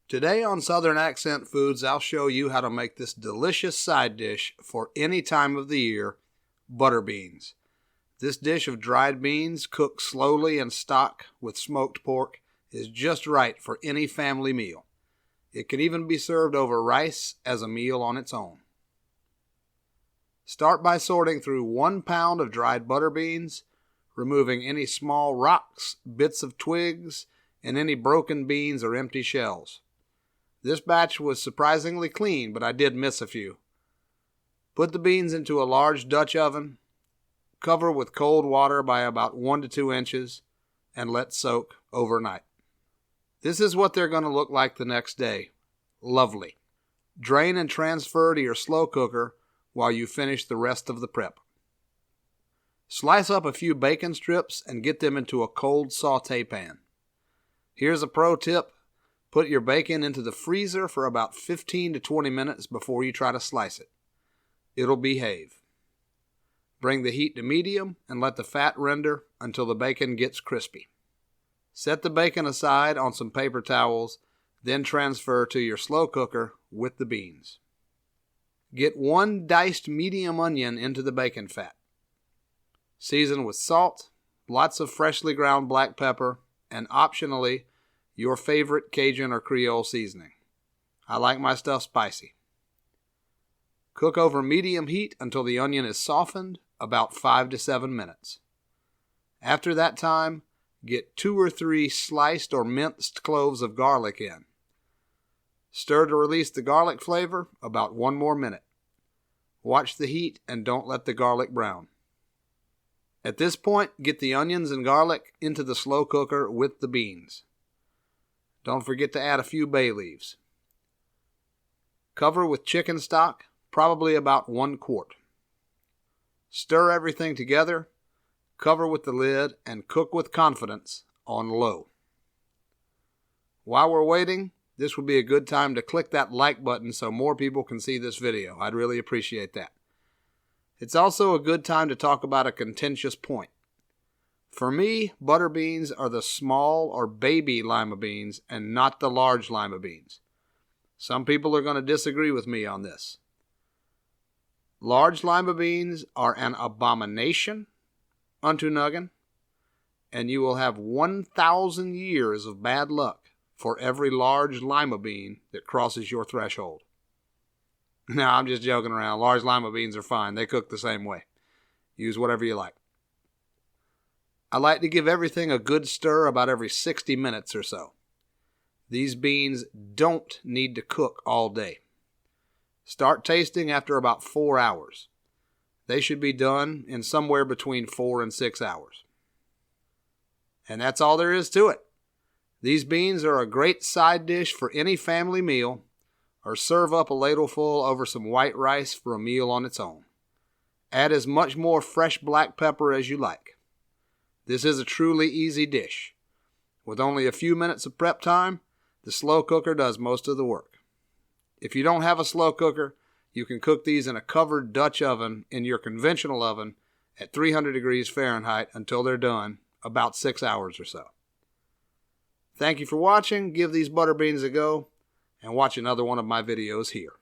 Today on Southern Accent Foods, I'll show you how to make this delicious side dish for any time of the year, butter beans. This dish of dried beans cooked slowly in stock with smoked pork is just right for any family meal. It can even be served over rice as a meal on its own. Start by sorting through 1 pound of dried butter beans, removing any small rocks, bits of twigs, and any broken beans or empty shells. This batch was surprisingly clean, but I did miss a few. Put the beans into a large Dutch oven, cover with cold water by about 1 to 2 inches, and let soak overnight. This is what they're going to look like the next day. Lovely. Drain and transfer to your slow cooker while you finish the rest of the prep. Slice up a few bacon strips and get them into a cold saute pan. Here's a pro tip. Put your bacon into the freezer for about 15 to 20 minutes before you try to slice it. It'll behave. Bring the heat to medium and let the fat render until the bacon gets crispy. Set the bacon aside on some paper towels, then transfer to your slow cooker with the beans. Get 1 diced medium onion into the bacon fat. Season with salt, lots of freshly ground black pepper, and optionally, your favorite Cajun or Creole seasoning. I like my stuff spicy. Cook over medium heat until the onion is softened, about 5 to 7 minutes. After that time, get 2 or 3 sliced or minced cloves of garlic in. Stir to release the garlic flavor, about 1 more minute. Watch the heat and don't let the garlic brown. At this point, get the onions and garlic into the slow cooker with the beans. Don't forget to add a few bay leaves. Cover with chicken stock, probably about 1 quart. Stir everything together, cover with the lid, and cook with confidence on low. While we're waiting, this would be a good time to click that like button so more people can see this video. I'd really appreciate that. It's also a good time to talk about a contentious point. For me, butter beans are the small or baby lima beans and not the large lima beans. Some people are going to disagree with me on this. Large lima beans are an abomination unto nuggin, and you will have 1,000 years of bad luck for every large lima bean that crosses your threshold. No, I'm just joking around. Large lima beans are fine. They cook the same way. Use whatever you like. I like to give everything a good stir about every 60 minutes or so. These beans don't need to cook all day. Start tasting after about 4 hours. They should be done in somewhere between 4 and 6 hours. And that's all there is to it. These beans are a great side dish for any family meal, or serve up a ladleful over some white rice for a meal on its own. Add as much more fresh black pepper as you like. This is a truly easy dish. With only a few minutes of prep time, the slow cooker does most of the work. If you don't have a slow cooker, you can cook these in a covered Dutch oven in your conventional oven at 300 degrees Fahrenheit until they're done, about 6 hours or so. Thank you for watching. Give these butter beans a go and watch another one of my videos here.